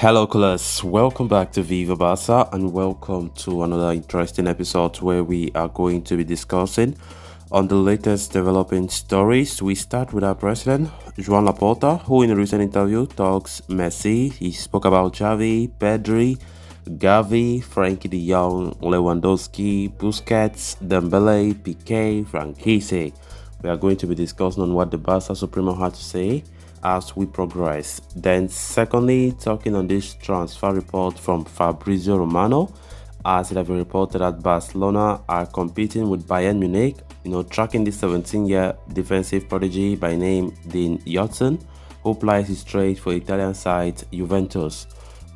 Hello, class. Welcome back to Viva Barca and welcome to another interesting episode where we are going to be discussing on the latest developing stories. We start with our president, Joan Laporta, who in a recent interview talks Messi. He spoke about Xavi, Pedri, Gavi, Frenkie de Jong, Lewandowski, Busquets, Dembele, Pique, Frenkie. We are going to be discussing on what the Barca Supremo had to say as we progress. Then secondly, talking on this transfer report from Fabrizio Romano, as it has been reported that Barcelona are competing with Bayern Munich, tracking the 17-year defensive prodigy by name Dean Johnson, who plies his trade for Italian side Juventus.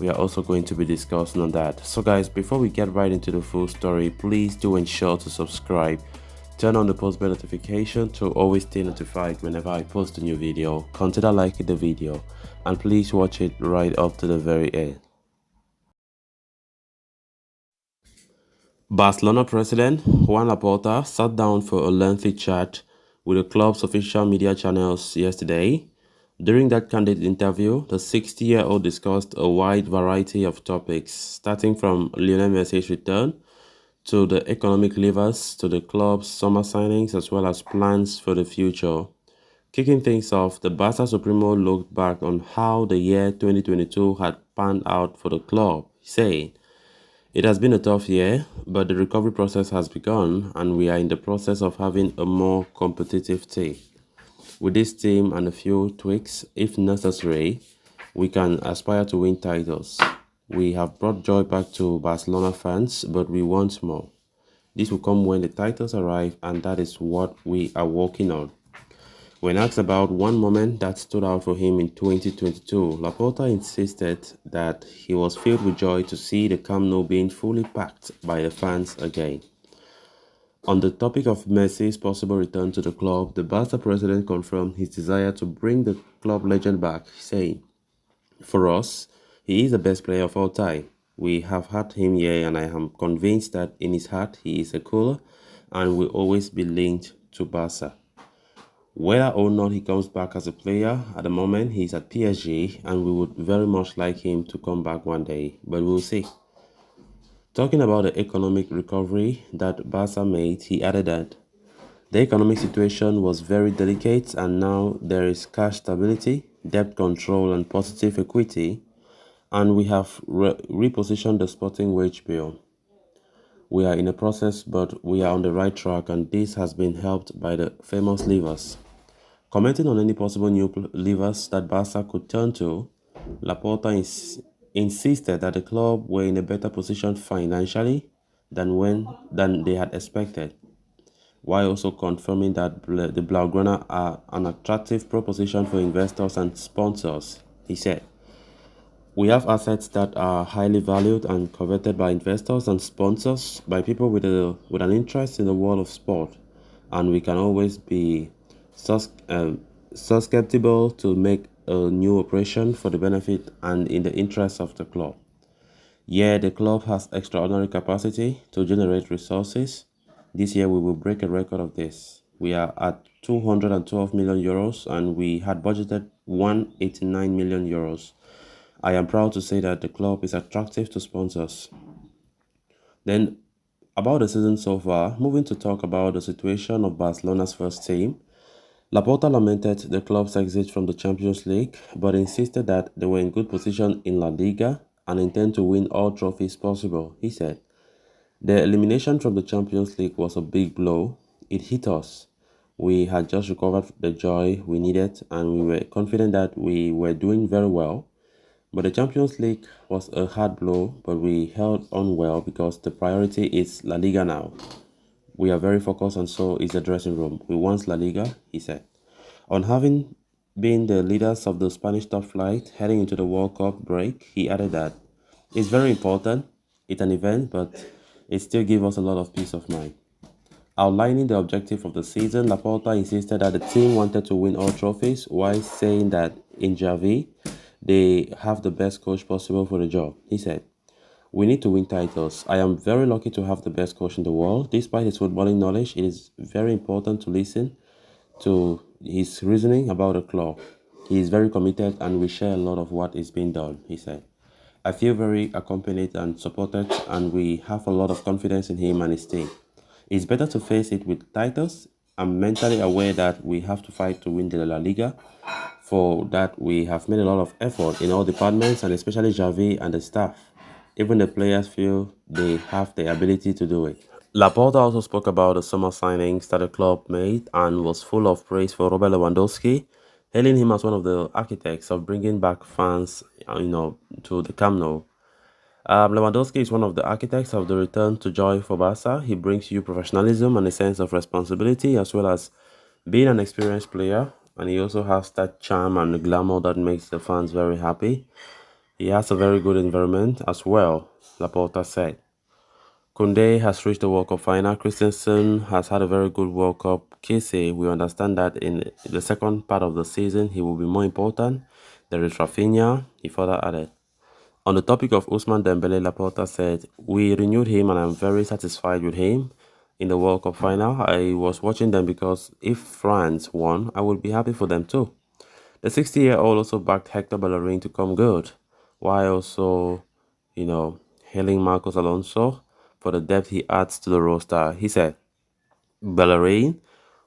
We are also going to be discussing on that. So guys, before we get right into the full story, please do ensure to subscribe. Turn on the post bell notification to always stay notified whenever I post a new video. Consider liking the video and please watch it right up to the very end. Barcelona president Joan Laporta sat down for a lengthy chat with the club's official media channels yesterday. During that candid interview, the 60-year-old discussed a wide variety of topics, starting from Lionel Messi's return to the economic levers, to the club's summer signings, as well as plans for the future. Kicking things off, the Barca Supremo looked back on how the year 2022 had panned out for the club, saying, "It has been a tough year, but the recovery process has begun and we are in the process of having a more competitive team. With this team and a few tweaks, if necessary, we can aspire to win titles. We have brought joy back to Barcelona fans, but we want more. This will come when the titles arrive, and that is what we are working on." When asked about one moment that stood out for him in 2022, Laporta insisted that he was filled with joy to see the Camp Nou being fully packed by the fans again. On the topic of Messi's possible return to the club, the Barca president confirmed his desire to bring the club legend back, saying, "For us, he is the best player of all time. We have had him here and I am convinced that in his heart he is a cooler and will always be linked to Barca. Whether or not he comes back as a player, at the moment he is at PSG and we would very much like him to come back one day, but we'll see." Talking about the economic recovery that Barca made, he added that the economic situation was very delicate and now there is cash stability, debt control and positive equity, and we have repositioned the sporting wage bill. We are in a process, but we are on the right track and this has been helped by the famous levers. Commenting on any possible new levers that Barca could turn to, Laporta insisted that the club were in a better position financially than they had expected, while also confirming that the Blaugrana are an attractive proposition for investors and sponsors. He said, "We have assets that are highly valued and coveted by investors and sponsors, by people with an interest in the world of sport, and we can always be susceptible to make a new operation for the benefit and in the interest of the club. Yeah, the club has extraordinary capacity to generate resources. This year we will break a record of this. We are at 212 million euros and we had budgeted 189 million euros. I am proud to say that the club is attractive to sponsors." Then, about the season so far, moving to talk about the situation of Barcelona's first team, Laporta lamented the club's exit from the Champions League, but insisted that they were in good position in La Liga and intend to win all trophies possible. He said, "The elimination from the Champions League was a big blow. It hit us. We had just recovered the joy we needed and we were confident that we were doing very well. But the Champions League was a hard blow, but we held on well because the priority is La Liga now. We are very focused and so is the dressing room. We want La Liga," he said. On having been the leaders of the Spanish top flight heading into the World Cup break, he added that it's very important, it's an event, but it still gives us a lot of peace of mind. Outlining the objective of the season, Laporta insisted that the team wanted to win all trophies, while saying that in Xavi, they have the best coach possible for the job. He said, "We need to win titles. I am very lucky to have the best coach in the world. Despite his footballing knowledge, it is very important to listen to his reasoning about the club. He is very committed and we share a lot of what is being done," he said. I feel very accompanied and supported, and we have a lot of confidence in him and his team. It's better to face it with titles. I'm mentally aware that we have to fight to win the La Liga. For that, we have made a lot of effort in all departments, and especially Xavi and the staff. Even the players feel they have the ability to do it. Laporta also spoke about the summer signings that the club made and was full of praise for Robert Lewandowski, hailing him as one of the architects of bringing back fans, to the Camp Nou. Lewandowski is one of the architects of the return to joy for Barca. He brings you professionalism and a sense of responsibility, as well as being an experienced player. And he also has that charm and glamour that makes the fans very happy. He has a very good environment as well, Laporta said. Kunde has reached the World Cup final. Christensen has had a very good World Cup. Kessie, we understand that in the second part of the season, he will be more important. There is Rafinha, he further added. On the topic of Ousmane Dembele, Laporta said, "We renewed him and I'm very satisfied with him. In the World Cup final, I was watching them because if France won, I would be happy for them too." The 60-year-old also backed Hector Bellerin to come good, while also, hailing Marcos Alonso for the depth he adds to the roster. He said, "Bellerin,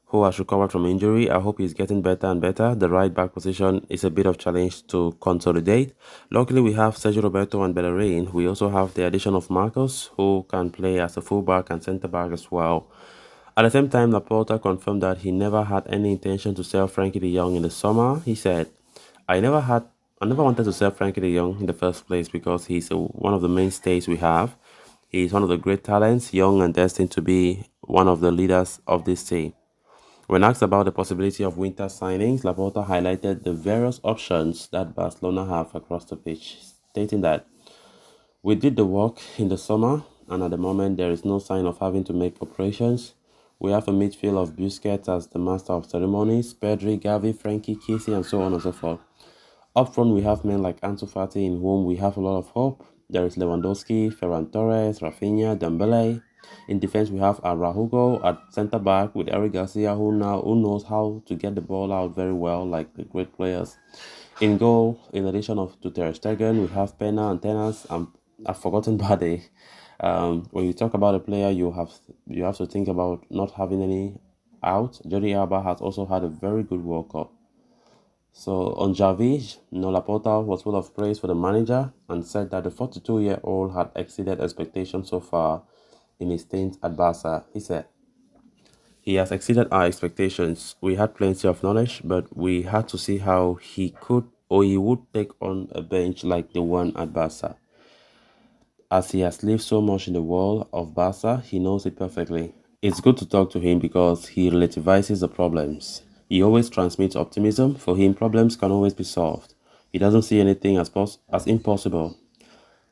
who has recovered from injury, I hope he's getting better and better. The right back position is a bit of challenge to consolidate. Luckily, we have Sergio Roberto and Bellerin. We also have the addition of Marcos, who can play as a fullback and centre back as well." At the same time, Laporta confirmed that he never had any intention to sell Frenkie de Jong in the summer. He said, I never wanted to sell Frenkie de Jong in the first place because he's one of the mainstays we have. He's one of the great talents, young and destined to be one of the leaders of this team." When asked about the possibility of winter signings, Laporta highlighted the various options that Barcelona have across the pitch, stating that, "We did the work in the summer, and at the moment there is no sign of having to make operations. We have a midfield of Busquets as the master of ceremonies, Pedri, Gavi, Frenkie, Kessie, and so on and so forth. Up front, we have men like Ansu Fati, in whom we have a lot of hope. There is Lewandowski, Ferran Torres, Rafinha, Dembele. In defense, we have Araujo at centre-back with Eric Garcia, who knows how to get the ball out very well, like the great players. In goal, in addition to Ter Stegen, we have Pena and Tenas. I've forgotten Bade. When you talk about a player, you have to think about not having any out. Jordi Alba has also had a very good World Cup. So on Xavi, Laporta was full of praise for the manager and said that the 42-year-old had exceeded expectations so far in his stint at Barca. He said, "He has exceeded our expectations. We had plenty of knowledge, but we had to see how he could or he would take on a bench like the one at Barca. As he has lived so much in the world of Barca, he knows it perfectly. It's good to talk to him because he relativizes the problems. He always transmits optimism. For him, problems can always be solved. He doesn't see anything as impossible.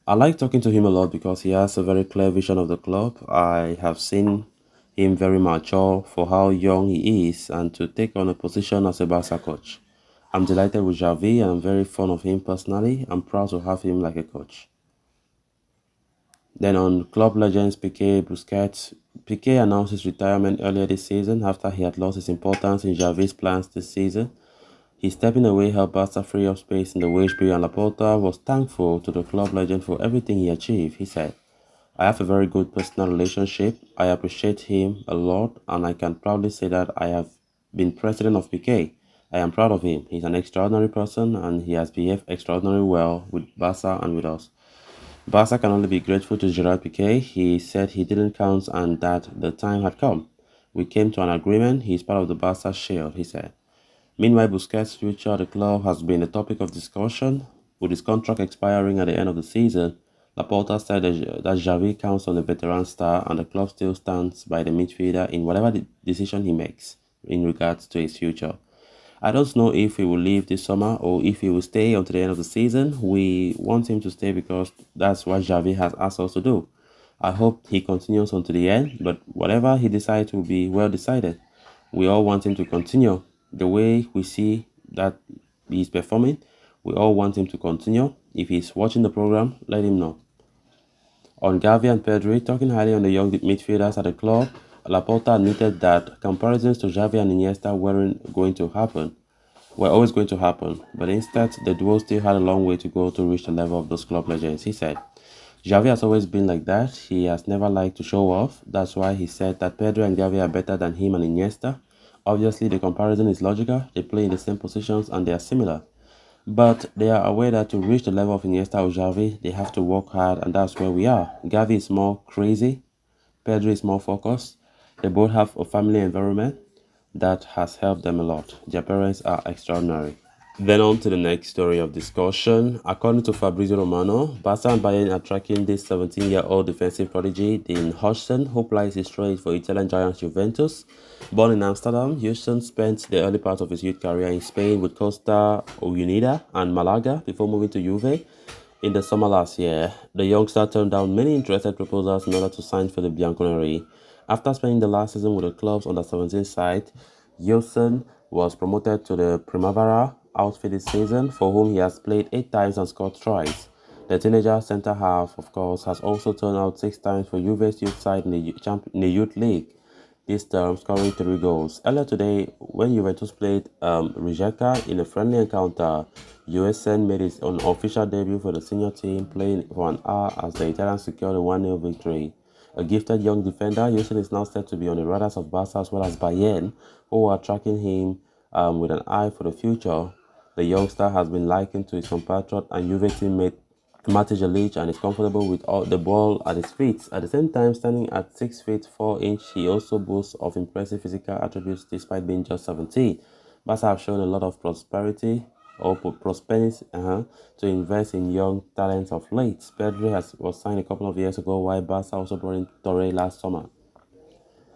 I like talking to him a lot because he has a very clear vision of the club. I have seen him very mature for how young he is and to take on a position as a Barca coach. I'm delighted with Xavi and I'm very fond of him personally. I'm proud to have him like a coach." Then on club legends Pique Busquets, Pique announced his retirement earlier this season after he had lost his importance in Xavi's plans this season. His stepping away helped Barca free up space in the wage bill, and Laporta was thankful to the club legend for everything he achieved. He said, "I have a very good personal relationship. I appreciate him a lot, and I can proudly say that I have been president of Pique. I am proud of him. He's an extraordinary person, and he has behaved extraordinarily well with Barca and with us. Barca can only be grateful to Gerard Piqué. He said he didn't count and that the time had come. We came to an agreement. He's part of the Barca shield," he said. Meanwhile, Busquets' future at the club has been a topic of discussion. With his contract expiring at the end of the season, Laporta said that Xavi counts on the veteran star and the club still stands by the midfielder in whatever decision he makes in regards to his future. "I don't know if he will leave this summer or if he will stay until the end of the season. We want him to stay because that's what Xavi has asked us to do. I hope he continues until the end, but whatever he decides will be well decided. We all want him to continue. The way we see that he's performing, we all want him to continue. If he's watching the program, let him know." On Gavi and Pedri, talking highly on the young midfielders at the club, Laporta admitted that comparisons to Xavi and Iniesta weren't going to happen. were always going to happen, but instead, the duo still had a long way to go to reach the level of those club legends, he said. Xavi has always been like that. He has never liked to show off. That's why he said that Pedri and Gavi are better than him and Iniesta. Obviously, the comparison is logical. They play in the same positions and they are similar. But they are aware that to reach the level of Iniesta or Xavi, they have to work hard, and that's where we are. Gavi is more crazy. Pedri is more focused. They both have a family environment that has helped them a lot. Their parents are extraordinary. Then on to the next story of discussion. According to Fabrizio Romano, Barca and Bayern are tracking this 17-year-old defensive prodigy, Dean Hodgson, who plies his trade for Italian giants Juventus. Born in Amsterdam, Hodgson spent the early part of his youth career in Spain with Costa Unida and Malaga before moving to Juve. In the summer last year, the youngster turned down many interested proposals in order to sign for the Bianconeri. After spending the last season with the club's under-17 side, Hodgson was promoted to the Primavera outfit this season, for whom he has played 8 times and scored twice. The teenager centre-half, of course, has also turned out 6 times for Juve's youth side in the Youth League, this term scoring 3 goals. Earlier today, when Juventus played Rijeka in a friendly encounter, USN made his unofficial debut for the senior team, playing for an hour as the Italians secured a 1-0 victory. A gifted young defender, Houston is now set to be on the radars of Barca as well as Bayern, who are tracking him with an eye for the future. The youngster has been likened to his compatriot and Juve teammate Matej Lic and is comfortable with all the ball at his feet. At the same time, standing at 6 feet 4 inches, he also boasts of impressive physical attributes despite being just 17. Barca have shown a lot of prosperity to invest in young talents of late. Pedri was signed a couple of years ago, while Barca also brought in Torre last summer.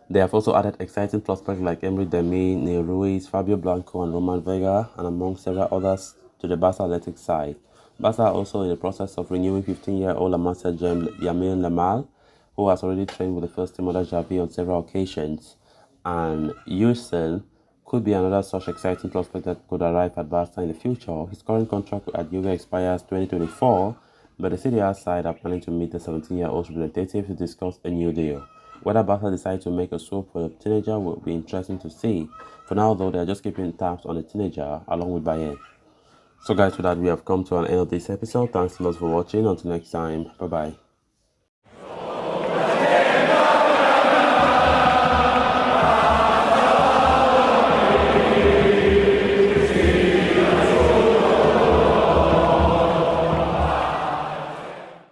They have also added exciting prospects like Emery Demi, Neil Ruiz, Fabio Blanco, and Roman Vega, and among several others to the Barca Athletic side. Barca are also in the process of renewing 15-year-old La Masia gem Lamine Yamal, who has already trained with the first team under Xavi on several occasions. And Houston could be another such exciting prospect that could arrive at Barca in the future. His current contract at Juve expires 2024, but the CDR side are planning to meet the 17-year-old's representative to discuss a new deal. Whether Barca decide to make a swoop for the teenager will be interesting to see. For now, though, they are just keeping tabs on the teenager along with Bayern. So guys, with that, we have come to an end of this episode. Thanks a lot for watching. Until next time, bye-bye.